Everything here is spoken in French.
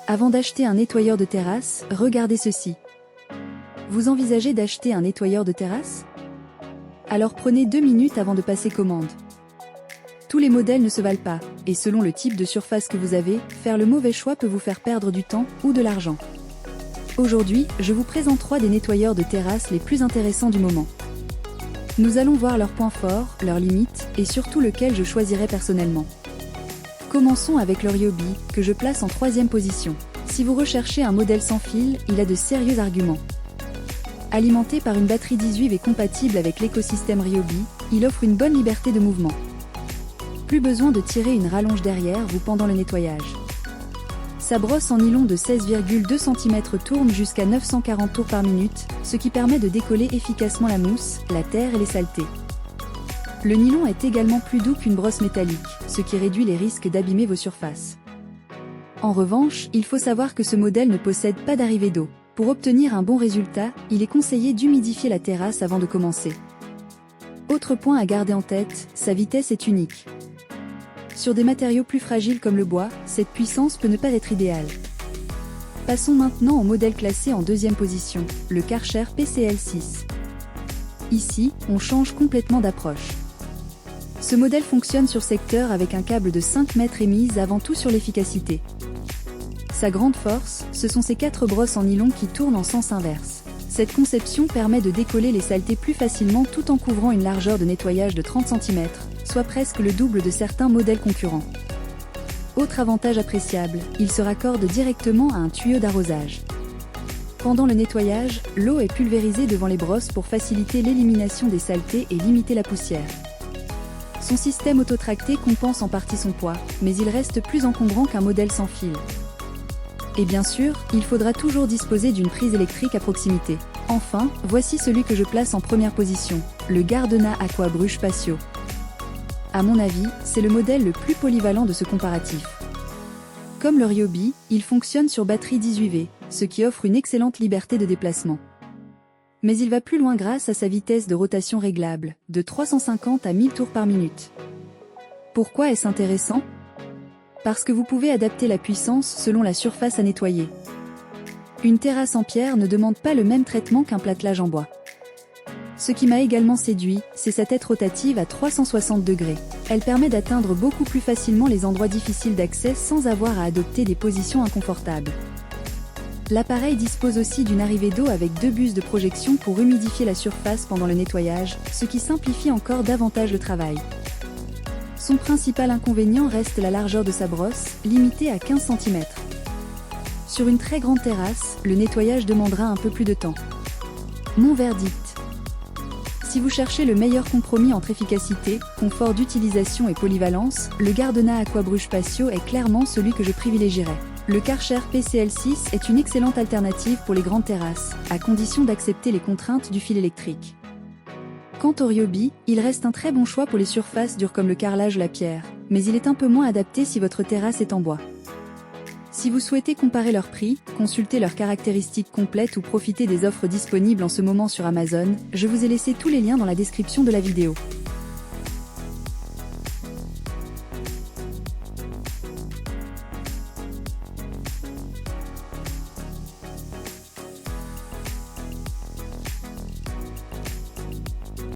Avant d'acheter un nettoyeur de terrasse, regardez ceci. Vous envisagez d'acheter un nettoyeur de terrasse? Alors prenez 2 minutes avant de passer commande. Tous les modèles ne se valent pas, et selon le type de surface que vous avez, faire le mauvais choix peut vous faire perdre du temps ou de l'argent. Aujourd'hui, je vous présente 3 des nettoyeurs de terrasse les plus intéressants du moment. Nous allons voir leurs points forts, leurs limites, et surtout lequel je choisirais personnellement. Commençons avec le Ryobi, que je place en 3e position. Si vous recherchez un modèle sans fil, il a de sérieux arguments. Alimenté par une batterie 18 V compatible avec l'écosystème Ryobi, il offre une bonne liberté de mouvement. Plus besoin de tirer une rallonge derrière vous pendant le nettoyage. Sa brosse en nylon de 16,2 cm tourne jusqu'à 940 tours par minute, ce qui permet de décoller efficacement la mousse, la terre et les saletés. Le nylon est également plus doux qu'une brosse métallique, ce qui réduit les risques d'abîmer vos surfaces. En revanche, il faut savoir que ce modèle ne possède pas d'arrivée d'eau. Pour obtenir un bon résultat, il est conseillé d'humidifier la terrasse avant de commencer. Autre point à garder en tête, sa vitesse est unique. Sur des matériaux plus fragiles comme le bois, cette puissance peut ne pas être idéale. Passons maintenant au modèle classé en 2e position, le Karcher PCL6. Ici, on change complètement d'approche. Ce modèle fonctionne sur secteur avec un câble de 5 mètres et mise avant tout sur l'efficacité. Sa grande force, ce sont ses 4 brosses en nylon qui tournent en sens inverse. Cette conception permet de décoller les saletés plus facilement tout en couvrant une largeur de nettoyage de 30 cm, soit presque le double de certains modèles concurrents. Autre avantage appréciable, il se raccorde directement à un tuyau d'arrosage. Pendant le nettoyage, l'eau est pulvérisée devant les brosses pour faciliter l'élimination des saletés et limiter la poussière. Son système autotracté compense en partie son poids, mais il reste plus encombrant qu'un modèle sans fil. Et bien sûr, il faudra toujours disposer d'une prise électrique à proximité. Enfin, voici celui que je place en 1re position, le Gardena Aqua Brush Patio. À mon avis, c'est le modèle le plus polyvalent de ce comparatif. Comme le Ryobi, il fonctionne sur batterie 18 V, ce qui offre une excellente liberté de déplacement. Mais il va plus loin grâce à sa vitesse de rotation réglable, de 350 à 1000 tours par minute. Pourquoi est-ce intéressant? Parce que vous pouvez adapter la puissance selon la surface à nettoyer. Une terrasse en pierre ne demande pas le même traitement qu'un platelage en bois. Ce qui m'a également séduit, c'est sa tête rotative à 360 degrés. Elle permet d'atteindre beaucoup plus facilement les endroits difficiles d'accès sans avoir à adopter des positions inconfortables. L'appareil dispose aussi d'une arrivée d'eau avec 2 buses de projection pour humidifier la surface pendant le nettoyage, ce qui simplifie encore davantage le travail. Son principal inconvénient reste la largeur de sa brosse, limitée à 15 cm. Sur une très grande terrasse, le nettoyage demandera un peu plus de temps. Mon verdict. Si vous cherchez le meilleur compromis entre efficacité, confort d'utilisation et polyvalence, le Gardena Aqua Brush Patio est clairement celui que je privilégierais. Le Karcher PCL6 est une excellente alternative pour les grandes terrasses, à condition d'accepter les contraintes du fil électrique. Quant au Ryobi, il reste un très bon choix pour les surfaces dures comme le carrelage ou la pierre, mais il est un peu moins adapté si votre terrasse est en bois. Si vous souhaitez comparer leurs prix, consulter leurs caractéristiques complètes ou profiter des offres disponibles en ce moment sur Amazon, je vous ai laissé tous les liens dans la description de la vidéo.